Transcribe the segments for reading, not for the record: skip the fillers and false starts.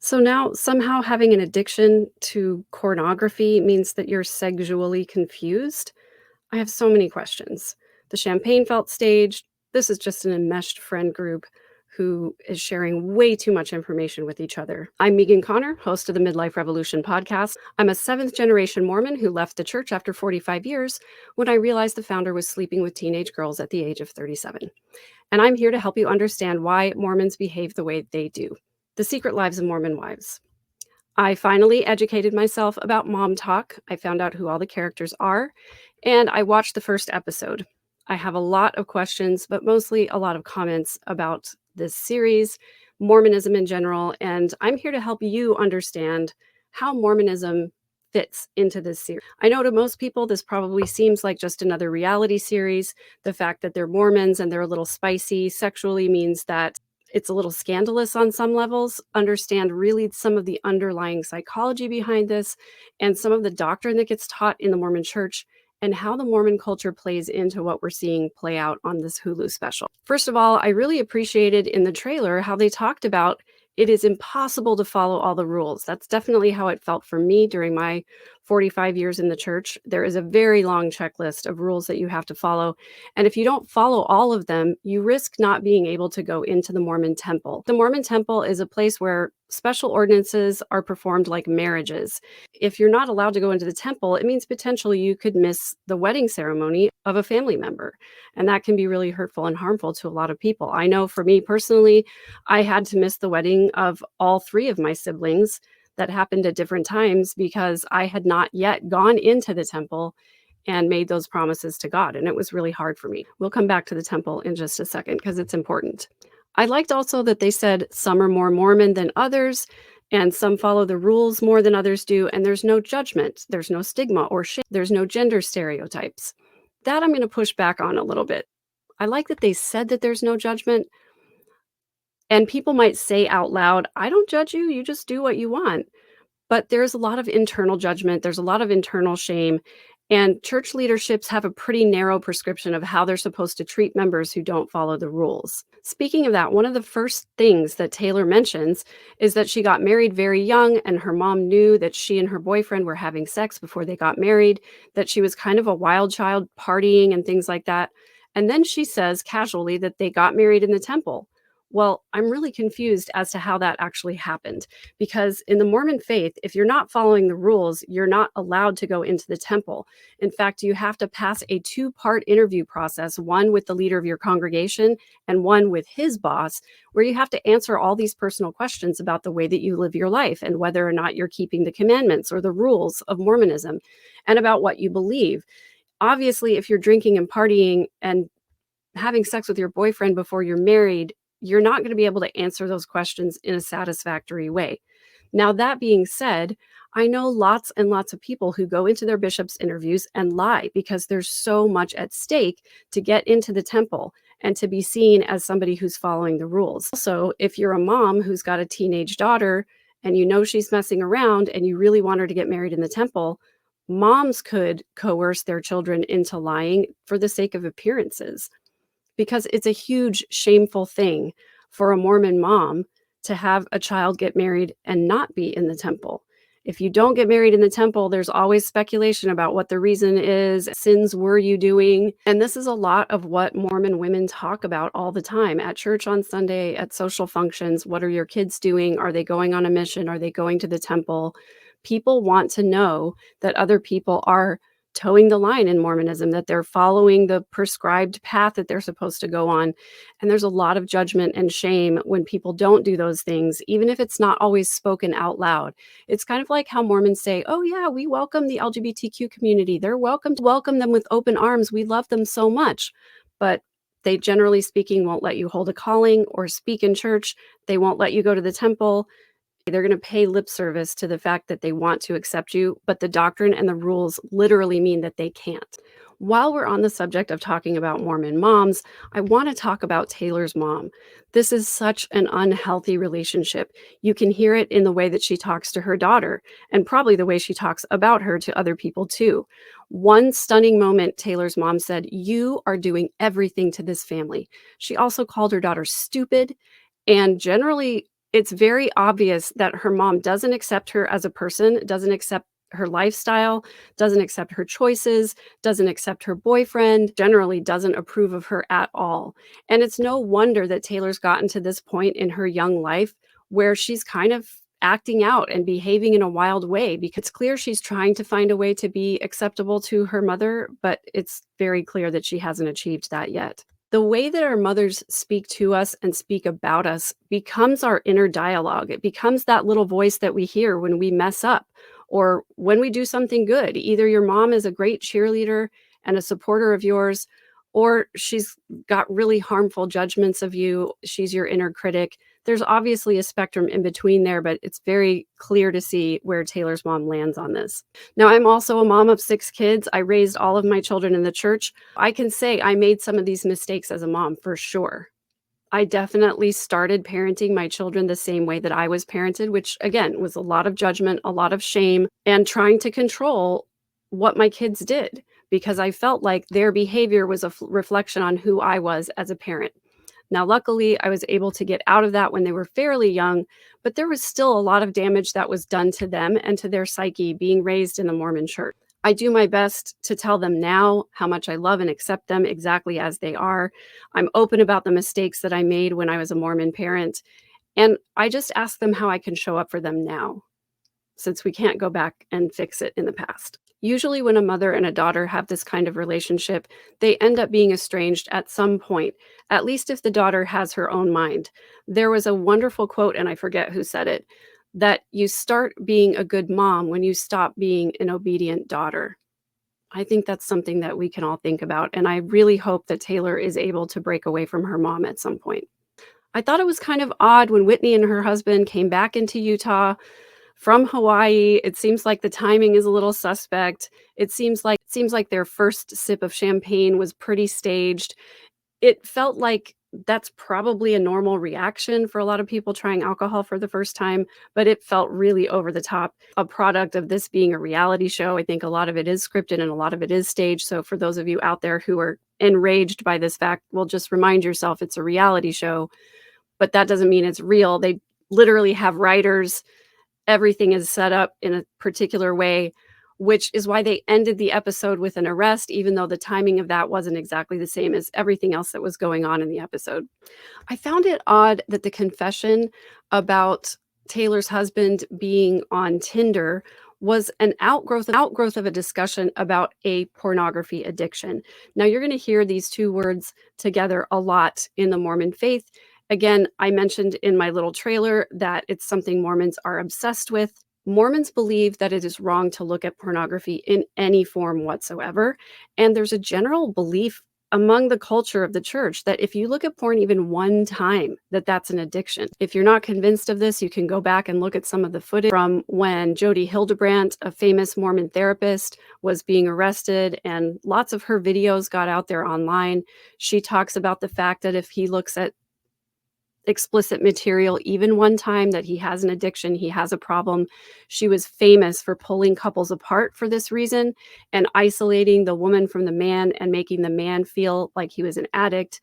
So now somehow having an addiction to pornography means that you're sexually confused? I have so many questions. The champagne felt staged. This is just an enmeshed friend group who is sharing way too much information with each other. I'm Megan Connor, host of the Midlife Revolution podcast. I'm a seventh generation Mormon who left the church after 45 years when I realized the founder was sleeping with teenage girls at the age of 37. And I'm here to help you understand why Mormons behave the way they do. The Secret Lives of Mormon Wives. I finally educated myself about Mom Talk. I found out who all the characters are, and I watched the first episode. I have a lot of questions, but mostly a lot of comments about this series, Mormonism in general, and I'm here to help you understand how Mormonism fits into this series. I know to most people, this probably seems like just another reality series. The fact that they're Mormons and they're a little spicy sexually means that it's a little scandalous on some levels. Understand really some of the underlying psychology behind this and some of the doctrine that gets taught in the Mormon church and how the Mormon culture plays into what we're seeing play out on this Hulu special. First of all, I really appreciated in the trailer how they talked about it is impossible to follow all the rules. That's definitely how it felt for me during my 45 years in the church. There is a very long checklist of rules that you have to follow. And if you don't follow all of them, you risk not being able to go into the Mormon temple. The Mormon temple is a place where special ordinances are performed like marriages. If you're not allowed to go into the temple, it means potentially you could miss the wedding ceremony of a family member. And that can be really hurtful and harmful to a lot of people. I know for me personally, I had to miss the wedding of all three of my siblings that happened at different times because I had not yet gone into the temple and made those promises to God. And it was really hard for me. We'll come back to the temple in just a second because it's important. I liked also that they said some are more Mormon than others, and some follow the rules more than others do, and there's no judgment, there's no stigma or shame, there's no gender stereotypes. That I'm going to push back on a little bit. I like that they said that there's no judgment, and people might say out loud, I don't judge you, you just do what you want. But there's a lot of internal judgment, there's a lot of internal shame, and church leaderships have a pretty narrow prescription of how they're supposed to treat members who don't follow the rules. Speaking of that, one of the first things that Taylor mentions is that she got married very young and her mom knew that she and her boyfriend were having sex before they got married, that she was kind of a wild child partying and things like that. And then she says casually that they got married in the temple. Well, I'm really confused as to how that actually happened because in the Mormon faith, if you're not following the rules, you're not allowed to go into the temple. In fact, you have to pass a two-part interview process, one with the leader of your congregation and one with his boss, where you have to answer all these personal questions about the way that you live your life and whether or not you're keeping the commandments or the rules of Mormonism and about what you believe. Obviously, if you're drinking and partying and having sex with your boyfriend before you're married, you're not going to be able to answer those questions in a satisfactory way. Now, that being said, I know lots and lots of people who go into their bishop's interviews and lie because there's so much at stake to get into the temple and to be seen as somebody who's following the rules. Also, if you're a mom who's got a teenage daughter and you know she's messing around and you really want her to get married in the temple, moms could coerce their children into lying for the sake of appearances, because it's a huge shameful thing for a Mormon mom to have a child get married and not be in the temple. If you don't get married in the temple, there's always speculation about what the reason is. Sins were you doing? And this is a lot of what Mormon women talk about all the time at church on Sunday, at social functions. What are your kids doing? Are they going on a mission? Are they going to the temple? People want to know that other people are towing the line in Mormonism, that they're following the prescribed path that they're supposed to go on. And there's a lot of judgment and shame when people don't do those things, even if it's not always spoken out loud. It's kind of like how Mormons say, oh yeah, we welcome the LGBTQ community. They're welcome to welcome them with open arms. We love them so much. But they generally speaking won't let you hold a calling or speak in church. They won't let you go to the temple. They're going to pay lip service to the fact that they want to accept you, but the doctrine and the rules literally mean that they can't. While we're on the subject of talking about Mormon moms, I want to talk about Taylor's mom. This is such an unhealthy relationship. You can hear it in the way that she talks to her daughter, and probably the way she talks about her to other people too. One stunning moment, Taylor's mom said, "You are doing everything to this family." She also called her daughter stupid and generally It's very obvious that her mom doesn't accept her as a person, doesn't accept her lifestyle, doesn't accept her choices, doesn't accept her boyfriend, generally doesn't approve of her at all. And it's no wonder that Taylor's gotten to this point in her young life where she's kind of acting out and behaving in a wild way, because it's clear she's trying to find a way to be acceptable to her mother, but it's very clear that she hasn't achieved that yet. The way that our mothers speak to us and speak about us becomes our inner dialogue. It becomes that little voice that we hear when we mess up or when we do something good. Either your mom is a great cheerleader and a supporter of yours, or she's got really harmful judgments of you. She's your inner critic. There's obviously a spectrum in between there, but it's very clear to see where Taylor's mom lands on this. Now, I'm also a mom of 6 kids. I raised all of my children in the church. I can say I made some of these mistakes as a mom for sure. I definitely started parenting my children the same way that I was parented, which again was a lot of judgment, a lot of shame, and trying to control what my kids did because I felt like their behavior was a reflection on who I was as a parent. Now, luckily, I was able to get out of that when they were fairly young, but there was still a lot of damage that was done to them and to their psyche being raised in the Mormon church. I do my best to tell them now how much I love and accept them exactly as they are. I'm open about the mistakes that I made when I was a Mormon parent, and I just ask them how I can show up for them now, since we can't go back and fix it in the past. Usually, when a mother and a daughter have this kind of relationship, they end up being estranged at some point, at least if the daughter has her own mind. There was a wonderful quote, and I forget who said it, that you start being a good mom when you stop being an obedient daughter. I think that's something that we can all think about, and I really hope that Taylor is able to break away from her mom at some point. I thought it was kind of odd when Whitney and her husband came back into Utah from Hawaii. It seems like the timing is a little suspect. It seems like their first sip of champagne was pretty staged. It felt like that's probably a normal reaction for a lot of people trying alcohol for the first time, but it felt really over the top. A product of this being a reality show, I think a lot of it is scripted and a lot of it is staged. So for those of you out there who are enraged by this fact, well, just remind yourself it's a reality show, but that doesn't mean it's real. They literally have writers. Everything is set up in a particular way, which is why they ended the episode with an arrest, even though the timing of that wasn't exactly the same as everything else that was going on in the episode. I found it odd that the confession about Taylor's husband being on Tinder was an outgrowth of a discussion about a pornography addiction. Now, you're going to hear these two words together a lot in the Mormon faith. Again, I mentioned in my little trailer that it's something Mormons are obsessed with. Mormons believe that it is wrong to look at pornography in any form whatsoever. And there's a general belief among the culture of the church that if you look at porn even one time, that's an addiction. If you're not convinced of this, you can go back and look at some of the footage from when Jody Hildebrandt, a famous Mormon therapist, was being arrested, and lots of her videos got out there online. She talks about the fact that if he looks at explicit material even one time, that he has an addiction, he has a problem. She was famous for pulling couples apart for this reason and isolating the woman from the man and making the man feel like he was an addict.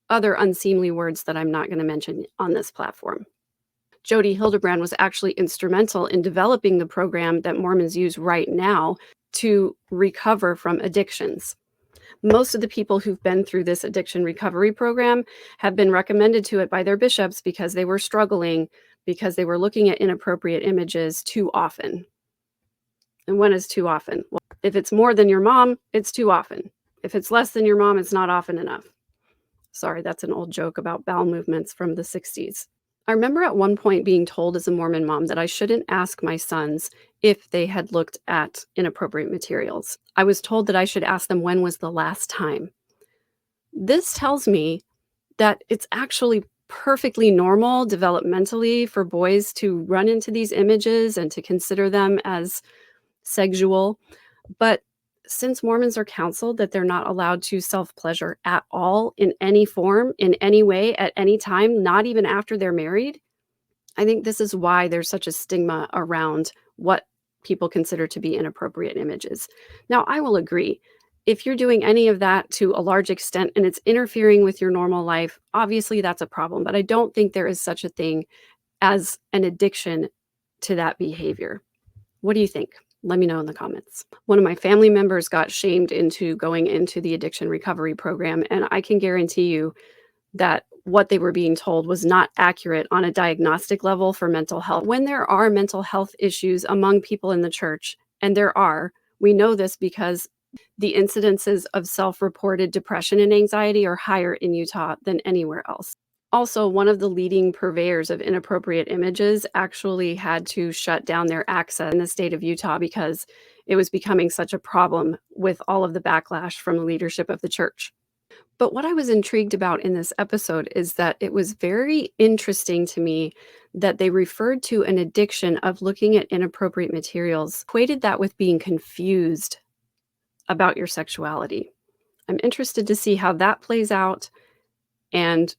Other unseemly words that I'm not going to mention on this platform. Jody Hildebrandt was actually instrumental in developing the program that Mormons use right now to recover from addictions. Most of the people who've been through this addiction recovery program have been recommended to it by their bishops because they were struggling, because they were looking at inappropriate images too often. And when is too often? Well, if it's more than your mom, it's too often. If it's less than your mom, it's not often enough. Sorry, that's an old joke about bowel movements from the 60s. I remember at one point being told as a Mormon mom that I shouldn't ask my sons if they had looked at inappropriate materials. I was told that I should ask them when was the last time. This tells me that it's actually perfectly normal developmentally for boys to run into these images and to consider them as sexual. But since Mormons are counseled that they're not allowed to self-pleasure at all in any form, in any way, at any time, not even after they're married, I think this is why there's such a stigma around what people consider to be inappropriate images. Now, I will agree. If you're doing any of that to a large extent and it's interfering with your normal life, obviously that's a problem. But I don't think there is such a thing as an addiction to that behavior. What do you think? Let me know in the comments. One of my family members got shamed into going into the addiction recovery program, and I can guarantee you that what they were being told was not accurate on a diagnostic level for mental health. When there are mental health issues among people in the church, and there are, we know this because the incidences of self-reported depression and anxiety are higher in Utah than anywhere else. Also, one of the leading purveyors of inappropriate images actually had to shut down their access in the state of Utah because it was becoming such a problem with all of the backlash from the leadership of the church. But what I was intrigued about in this episode is that it was very interesting to me that they referred to an addiction of looking at inappropriate materials, equated that with being confused about your sexuality. I'm interested to see how that plays out and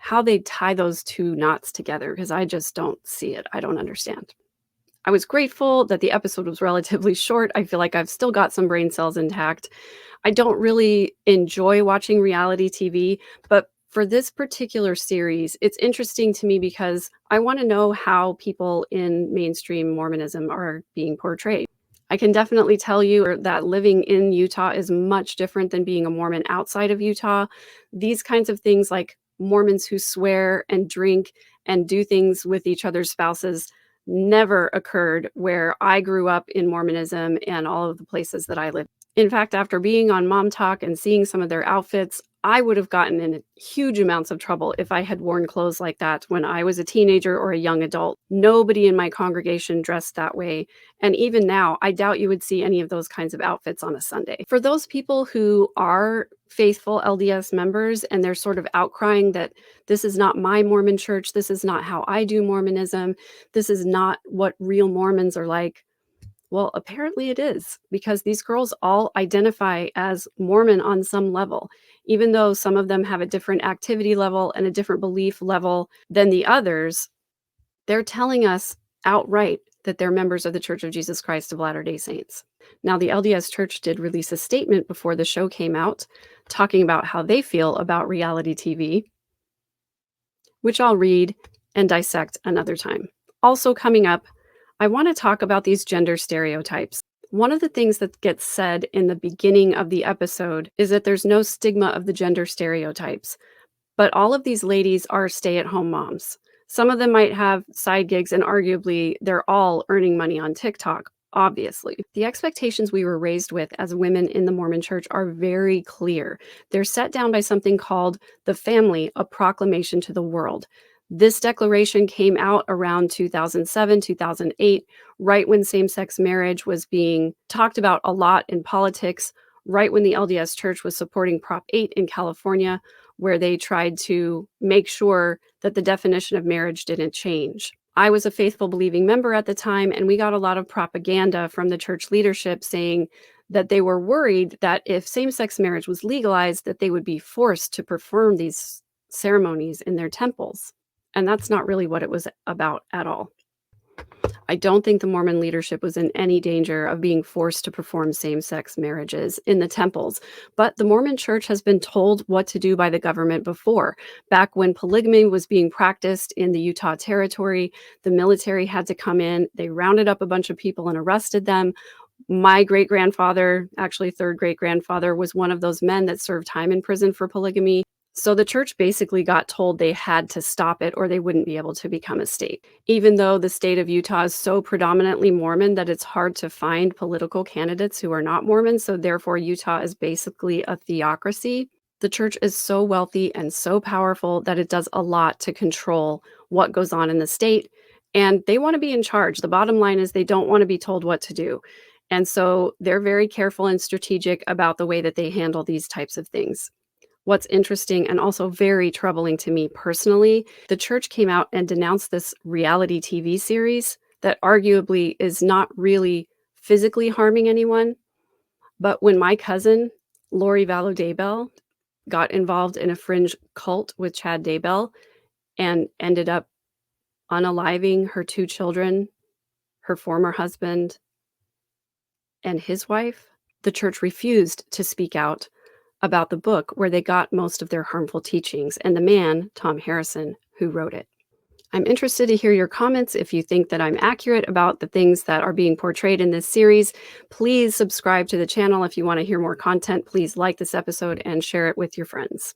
how they tie those two knots together, because I just don't see it. I don't understand. I was grateful that the episode was relatively short. I feel like I've still got some brain cells intact. I don't really enjoy watching reality TV, but for this particular series, it's interesting to me because I want to know how people in mainstream Mormonism are being portrayed. I can definitely tell you that living in Utah is much different than being a Mormon outside of Utah. These kinds of things, like Mormons who swear and drink and do things with each other's spouses, never occurred where I grew up in Mormonism and all of the places that I live. In fact, after being on Mom Talk and seeing some of their outfits, I would have gotten in huge amounts of trouble if I had worn clothes like that when I was a teenager or a young adult. Nobody in my congregation dressed that way. And even now, I doubt you would see any of those kinds of outfits on a Sunday. For those people who are faithful LDS members and they're sort of outcrying that this is not my Mormon church, this is not how I do Mormonism, this is not what real Mormons are like. Well, apparently it is, because these girls all identify as Mormon on some level, even though some of them have a different activity level and a different belief level than the others. They're telling us outright that they're members of the Church of Jesus Christ of Latter-day Saints. Now, the LDS Church did release a statement before the show came out, talking about how they feel about reality TV, which I'll read and dissect another time. Also coming up, I want to talk about these gender stereotypes. One of the things that gets said in the beginning of the episode is that there's no stigma of the gender stereotypes, but all of these ladies are stay-at-home moms. Some of them might have side gigs, and arguably they're all earning money on TikTok, obviously. The expectations we were raised with as women in the Mormon church are very clear. They're set down by something called the family, a proclamation to the world. This declaration came out around 2007, 2008, right when same-sex marriage was being talked about a lot in politics, right when the LDS Church was supporting Prop 8 in California, where they tried to make sure that the definition of marriage didn't change. I was a faithful believing member at the time, and we got a lot of propaganda from the church leadership saying that they were worried that if same-sex marriage was legalized, that they would be forced to perform these ceremonies in their temples. And that's not really what it was about at all. I don't think the Mormon leadership was in any danger of being forced to perform same-sex marriages in the temples, but the Mormon church has been told what to do by the government before. Back when polygamy was being practiced in the Utah Territory, the military had to come in, they rounded up a bunch of people and arrested them. My great-grandfather, actually third great-grandfather, was one of those men that served time in prison for polygamy. So the church basically got told they had to stop it or they wouldn't be able to become a state. Even though the state of Utah is so predominantly Mormon that it's hard to find political candidates who are not Mormon, so therefore Utah is basically a theocracy. The church is so wealthy and so powerful that it does a lot to control what goes on in the state, and they want to be in charge. The bottom line is they don't want to be told what to do. And so they're very careful and strategic about the way that they handle these types of things. What's interesting and also very troubling to me personally, the church came out and denounced this reality TV series that arguably is not really physically harming anyone. But when my cousin, Lori Vallow Daybell, got involved in a fringe cult with Chad Daybell and ended up unaliving her two children, her former husband, and his wife, the church refused to speak out about the book where they got most of their harmful teachings and the man, Tom Harrison, who wrote it. I'm interested to hear your comments. If you think that I'm accurate about the things that are being portrayed in this series, please subscribe to the channel. If you want to hear more content, please like this episode and share it with your friends.